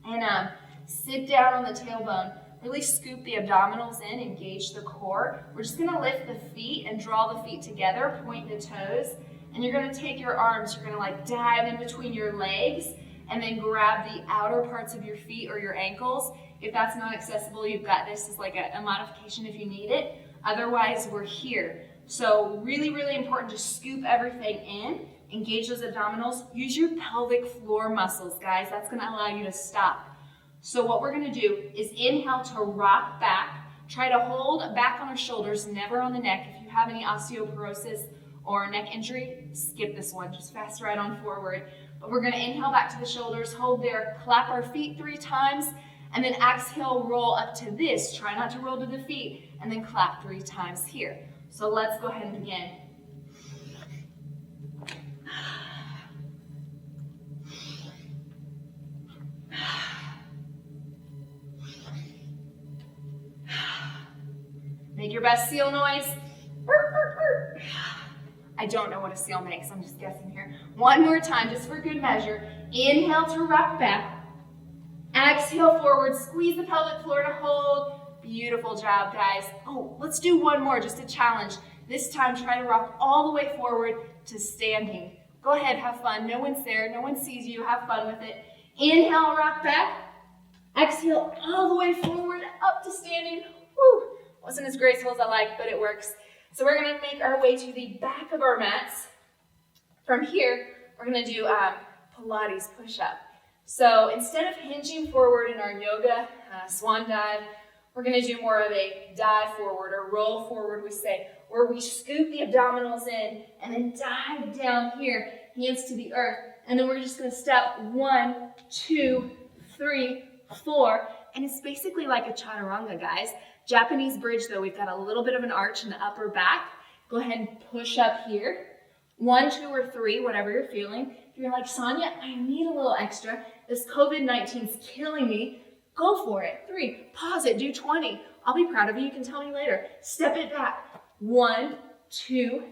and sit down on the tailbone. Really scoop the abdominals in, engage the core. We're just going to lift the feet and draw the feet together, point the toes. And you're going to take your arms, you're going to like dive in between your legs and then grab the outer parts of your feet or your ankles. If that's not accessible, you've got this as like a modification if you need it. Otherwise, we're here. So really, really important to scoop everything in, engage those abdominals. Use your pelvic floor muscles, guys. That's gonna allow you to stop. So what we're gonna do is inhale to rock back. Try to hold back on our shoulders, never on the neck. If you have any osteoporosis or neck injury, skip this one. Just fast right on forward. But we're gonna inhale back to the shoulders, hold there, clap our feet 3 times, and then exhale, roll up to this. Try not to roll to the feet, and then clap 3 times here. So let's go ahead and begin. Make your best seal noise. I don't know what a seal makes, I'm just guessing here. One more time, just for good measure. Inhale to rock back. Exhale forward, squeeze the pelvic floor to hold. Beautiful job, guys. Oh, let's do one more, just a challenge. This time, try to rock all the way forward to standing. Go ahead, have fun. No one's there, no one sees you, have fun with it. Inhale, rock back. Exhale all the way forward, up to standing. Woo! Wasn't as graceful as I like, but it works. So we're gonna make our way to the back of our mats. From here, we're gonna do Pilates push-up. So instead of hinging forward in our yoga swan dive, we're gonna do more of a dive forward or roll forward, we say, where we scoop the abdominals in and then dive down here, hands to the earth. And then we're just gonna step 1, 2, 3, 4. And it's basically like a chaturanga, guys. Japanese bridge though, we've got a little bit of an arch in the upper back. Go ahead and push up here. 1, 2, or 3, whatever you're feeling. If you're like, Sonia, I need a little extra. This COVID-19's killing me. Go for it. 3, pause it, do 20. I'll be proud of you, you can tell me later. Step it back. 1, 2,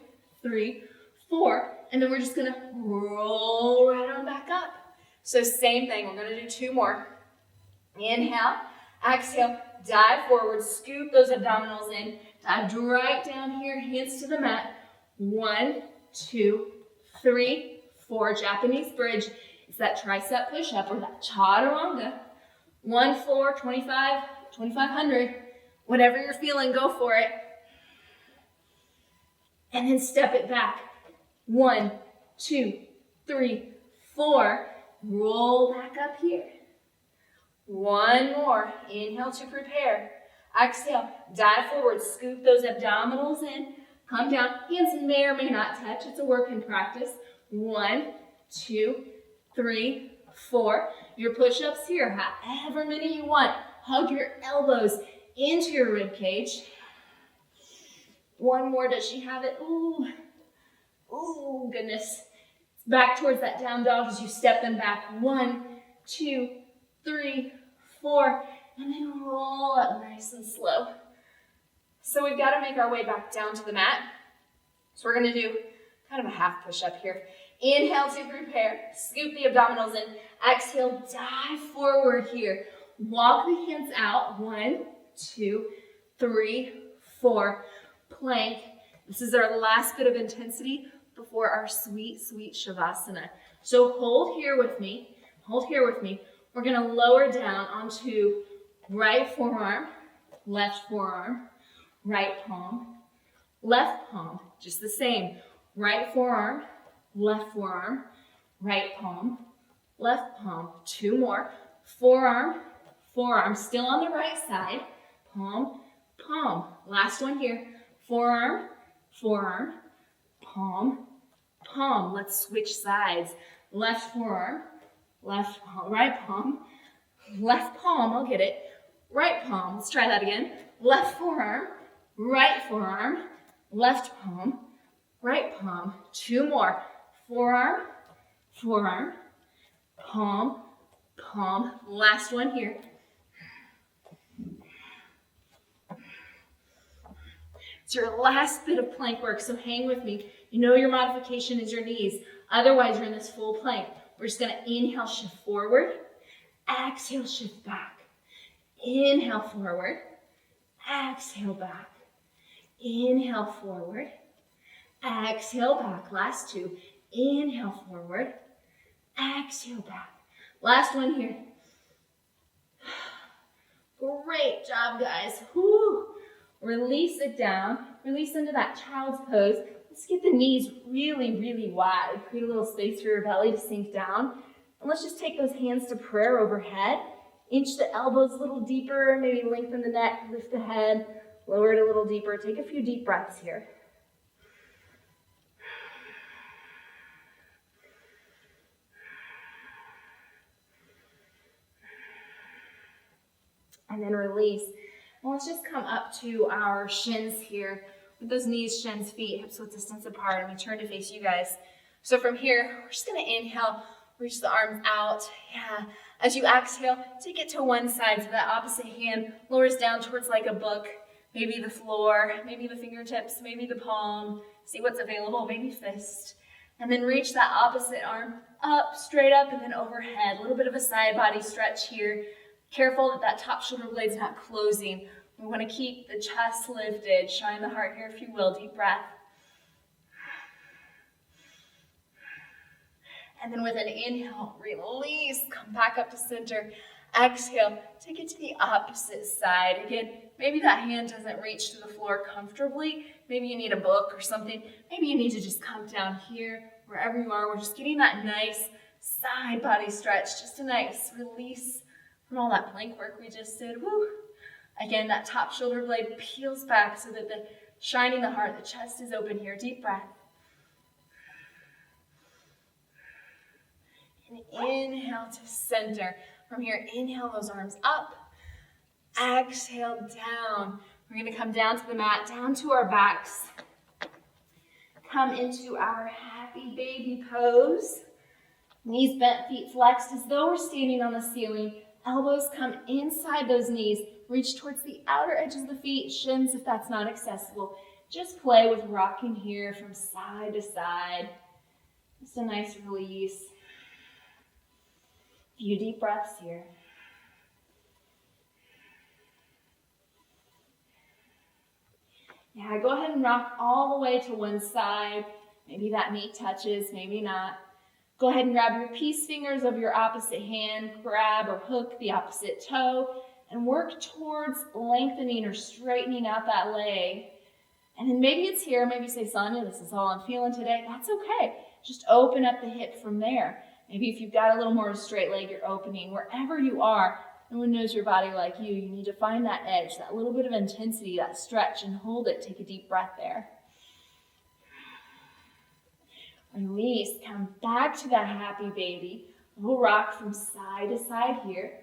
3, 4. And then we're just gonna roll right on back up. So same thing, we're gonna do 2 more. Inhale, exhale, dive forward, scoop those abdominals in, dive right down here, hands to the mat. 1, 2, 3, 4, Japanese bridge. It's that tricep push-up or that chaturanga. 1, 4, 25, 2,500. Whatever you're feeling, go for it. And then step it back. 1, 2, 3, 4. Roll back up here. 1 more. Inhale to prepare. Exhale, dive forward, scoop those abdominals in. Come down, hands may or may not touch. It's a work in practice. 1, 2, 3, 4. Your push-ups here, however many you want. Hug your elbows into your rib cage. 1 more, does she have it? Ooh, ooh, goodness. Back towards that down dog as you step them back. 1, 2, 3, 4, and then roll up nice and slow. So we've got to make our way back down to the mat. So we're gonna do kind of a half push-up here. Inhale to prepare, scoop the abdominals in. Exhale, dive forward here. Walk the hands out, 1, 2, 3, 4. Plank. This is our last bit of intensity before our sweet, sweet Shavasana. So hold here with me, hold here with me. We're gonna lower down onto right forearm, left forearm, right palm, left palm, just the same. Right forearm, left forearm, right palm, left palm. 2 more. Forearm, forearm, still on the right side. Palm, palm. Last one here. Forearm, forearm, palm, palm. Let's switch sides. Left forearm, left palm, right palm, left palm, I'll get it. Right palm, let's try that again. Left forearm, right forearm, left palm, right palm. 2 more. Forearm, forearm, palm, palm. Last one here. It's your last bit of plank work, so hang with me. You know your modification is your knees. Otherwise, you're in this full plank. We're just gonna inhale, shift forward. Exhale, shift back. Inhale forward. Exhale back. Inhale forward. Exhale back. Last 2. Inhale forward. Exhale back. Last one here. Great job, guys. Whew. Release it down. Release into that child's pose. Let's get the knees really, really wide. Create a little space for your belly to sink down. And let's just take those hands to prayer overhead. Inch the elbows a little deeper. Maybe lengthen the neck, lift the head, lower it a little deeper. Take a few deep breaths here. And then release. And let's just come up to our shins here. With those knees, shins, feet, hips width distance apart. And we turn to face you guys. So from here, we're just gonna inhale, reach the arms out. Yeah. As you exhale, take it to one side so that opposite hand lowers down towards like a book. Maybe the floor, maybe the fingertips, maybe the palm. See what's available, maybe fist. And then reach that opposite arm up, straight up, and then overhead. A little bit of a side body stretch here. Careful that that top shoulder blade's not closing. We want to keep the chest lifted. Shine the heart here if you will. Deep breath. And then with an inhale, release. Come back up to center. Exhale. Take it to the opposite side. Again, maybe that hand doesn't reach to the floor comfortably. Maybe you need a book or something. Maybe you need to just come down here, wherever you are. We're just getting that nice side body stretch. Just a nice release from all that plank work we just did. Woo. Again, that top shoulder blade peels back so that the shining the heart, the chest is open here. Deep breath. And inhale to center. From here, inhale those arms up. Exhale down. We're going to come down to the mat, down to our backs. Come into our happy baby pose. Knees bent, feet flexed as though we're standing on the ceiling. Elbows come inside those knees. Reach towards the outer edges of the feet, shins if that's not accessible. Just play with rocking here from side to side. Just a nice release. A few deep breaths here. Yeah, go ahead and rock all the way to one side. Maybe that knee touches, maybe not. Go ahead and grab your peace fingers of your opposite hand. Grab or hook the opposite toe. And work towards lengthening or straightening out that leg. And then maybe it's here. Maybe you say, Sonia, this is all I'm feeling today. That's okay. Just open up the hip from there. Maybe if you've got a little more of a straight leg, you're opening. Wherever you are, no one knows your body like you. You need to find that edge, that little bit of intensity, that stretch, and hold it. Take a deep breath there. Release. Come back to that happy baby. We'll rock from side to side here.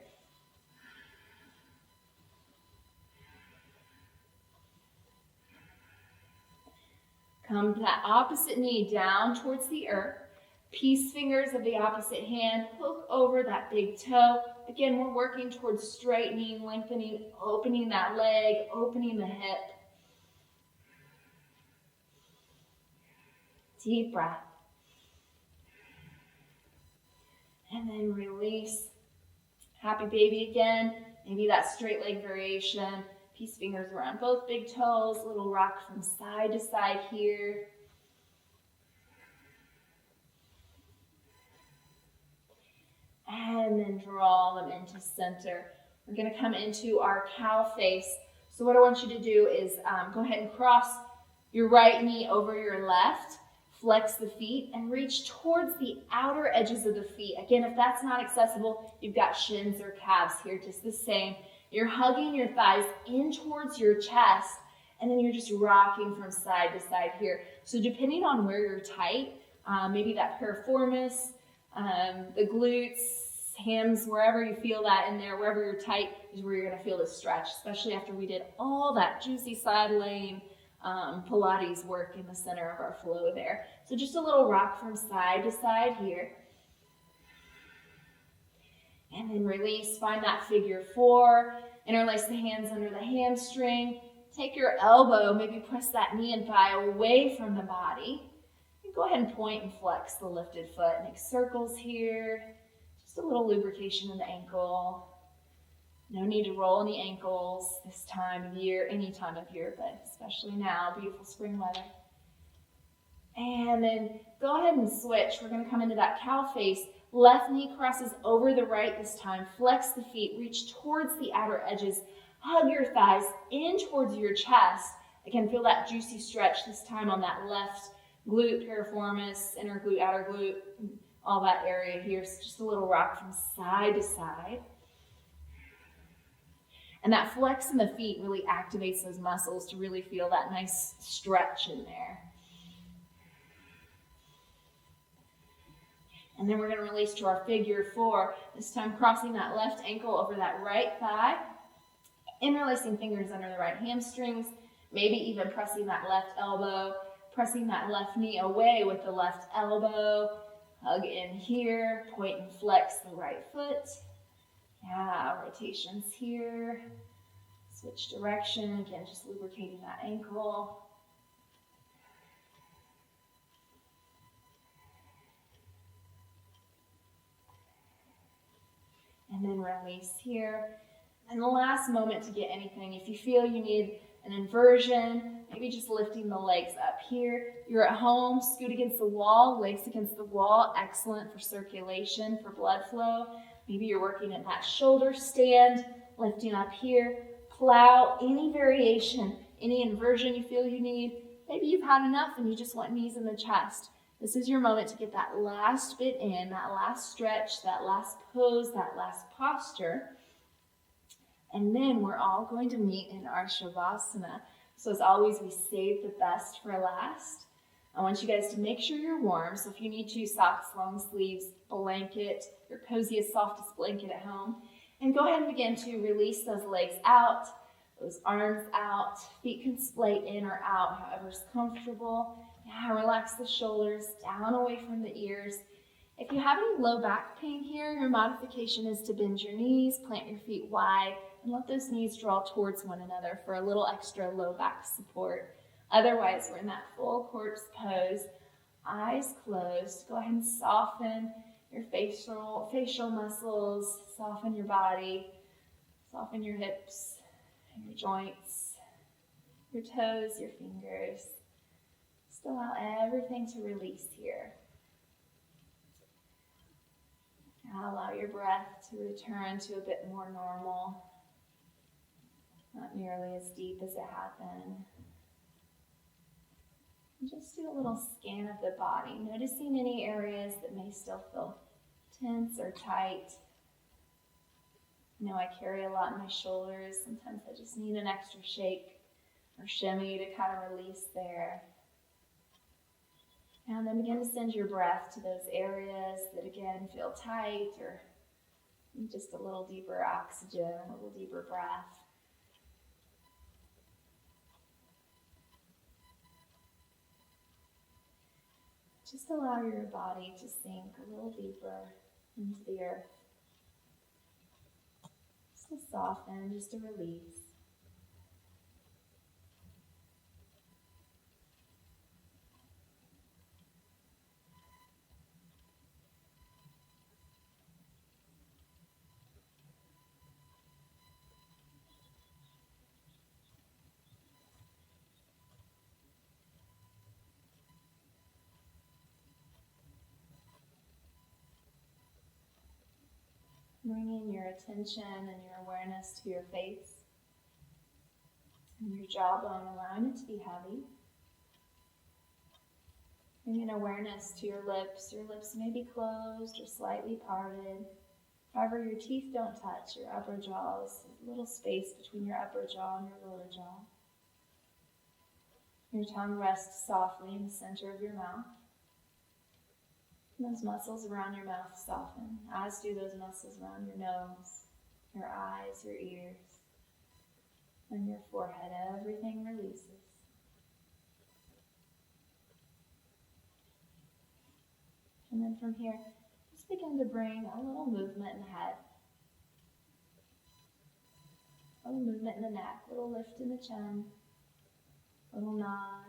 Come to that opposite knee down towards the earth. Peace fingers of the opposite hand. Hook over that big toe. Again, we're working towards straightening, lengthening, opening that leg, opening the hip. Deep breath. And then release. Happy baby again. Maybe that straight leg variation. Peace fingers around both big toes. Little rock from side to side here. And then draw them into center. We're going to come into our cow face. So what I want you to do is go ahead and cross your right knee over your left. Flex the feet and reach towards the outer edges of the feet. Again, if that's not accessible, you've got shins or calves here, just the same. You're hugging your thighs in towards your chest, and then you're just rocking from side to side here. So depending on where you're tight, maybe that piriformis, the glutes, hams, wherever you feel that in there, wherever you're tight is where you're gonna feel the stretch, especially after we did all that juicy side laying Pilates work in the center of our flow there. So just a little rock from side to side here. And then release, find that figure four, interlace the hands under the hamstring, take your elbow, maybe press that knee and thigh away from the body. And go ahead and point and flex the lifted foot, make circles here, just a little lubrication in the ankle. No need to roll any ankles this time of year, any time of year, but especially now, beautiful spring weather. And then go ahead and switch. We're going to come into that cow face. Left knee crosses over the right this time. Flex the feet, reach towards the outer edges. Hug your thighs in towards your chest. Again, feel that juicy stretch this time on that left glute, piriformis, inner glute, outer glute, all that area here. So just a little rock from side to side. And that flex in the feet really activates those muscles to really feel that nice stretch in there. And then we're going to release to our figure four, this time crossing that left ankle over that right thigh, interlacing fingers under the right hamstrings, maybe even pressing that left elbow, pressing that left knee away with the left elbow, hug in here, point and flex the right foot. Yeah, rotations here. Switch direction, again, just lubricating that ankle. And then release here. And the last moment to get anything, if you feel you need an inversion, maybe just lifting the legs up here. You're at home, scoot against the wall, legs against the wall, excellent for circulation, for blood flow. Maybe you're working at that shoulder stand, lifting up here. Plow, any variation, any inversion you feel you need. Maybe you've had enough and you just want knees in the chest. This is your moment to get that last bit in, that last stretch, that last pose, that last posture. And then we're all going to meet in our Shavasana. So as always, we save the best for last. I want you guys to make sure you're warm. So if you need to, socks, long sleeves, blanket, your coziest, softest blanket at home. And go ahead and begin to release those legs out, those arms out. Feet can splay in or out, however's comfortable. Yeah, relax the shoulders down away from the ears. If you have any low back pain here, your modification is to bend your knees, plant your feet wide, and let those knees draw towards one another for a little extra low back support. Otherwise, we're in that full corpse pose, eyes closed. Go ahead and soften your facial muscles, soften your body, soften your hips and your joints, your toes, your fingers. Just allow everything to release here. Now allow your breath to return to a bit more normal, not nearly as deep as it had been. And just do a little scan of the body, noticing any areas that may still feel tense or tight. You know, I carry a lot in my shoulders. Sometimes I just need an extra shake or shimmy to kind of release there. And then begin to send your breath to those areas that, again, feel tight or need just a little deeper oxygen, a little deeper breath. Just allow your body to sink a little deeper into the earth. Just to soften, just to release. Bringing your attention and your awareness to your face and your jawbone, allowing it to be heavy. Bringing awareness to your lips. Your lips may be closed or slightly parted. However, your teeth don't touch your upper jaw. There's a little space between your upper jaw and your lower jaw. Your tongue rests softly in the center of your mouth. And those muscles around your mouth soften, as do those muscles around your nose, your eyes, your ears, and your forehead. Everything releases. And then from here, just begin to bring a little movement in the head. A little movement in the neck, a little lift in the chin, a little nod,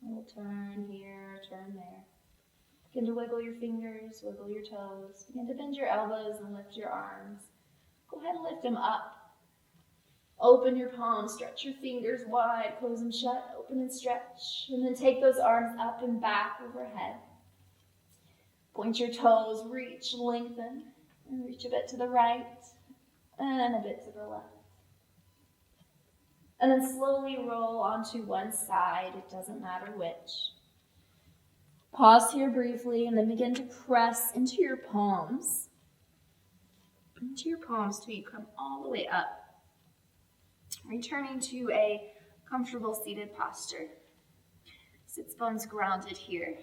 a little turn here, turn there. Begin to wiggle your fingers, wiggle your toes. Begin to bend your elbows and lift your arms. Go ahead and lift them up. Open your palms, stretch your fingers wide, close them shut, open and stretch. And then take those arms up and back overhead. Point your toes, reach, lengthen, and reach a bit to the right and a bit to the left. And then slowly roll onto one side, it doesn't matter which. Pause here briefly and then begin to press into your palms. Till you come all the way up. Returning to a comfortable seated posture. Sits bones grounded here.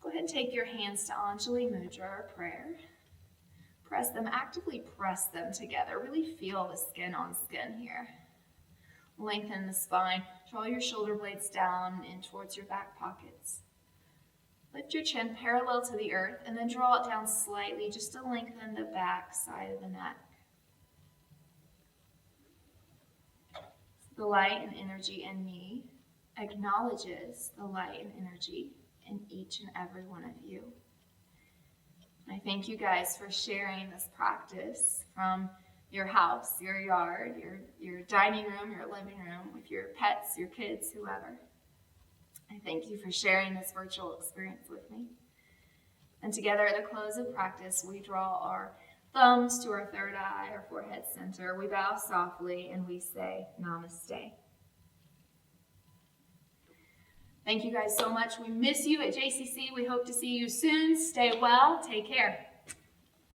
Go ahead and take your hands to Anjali Mudra or prayer. Actively press them together. Really feel the skin on skin here. Lengthen the spine. Draw your shoulder blades down in towards your back pockets. Lift your chin parallel to the earth and then draw it down slightly just to lengthen the back side of the neck. The light and energy in me acknowledges the light and energy in each and every one of you. I thank you guys for sharing this practice from your house, your yard, your dining room, your living room, with your pets, your kids, whoever. I thank you for sharing this virtual experience with me. And together at the close of practice, we draw our thumbs to our third eye, our forehead center. We bow softly and we say namaste. Thank you guys so much. We miss you at JCC. We hope to see you soon. Stay well. Take care.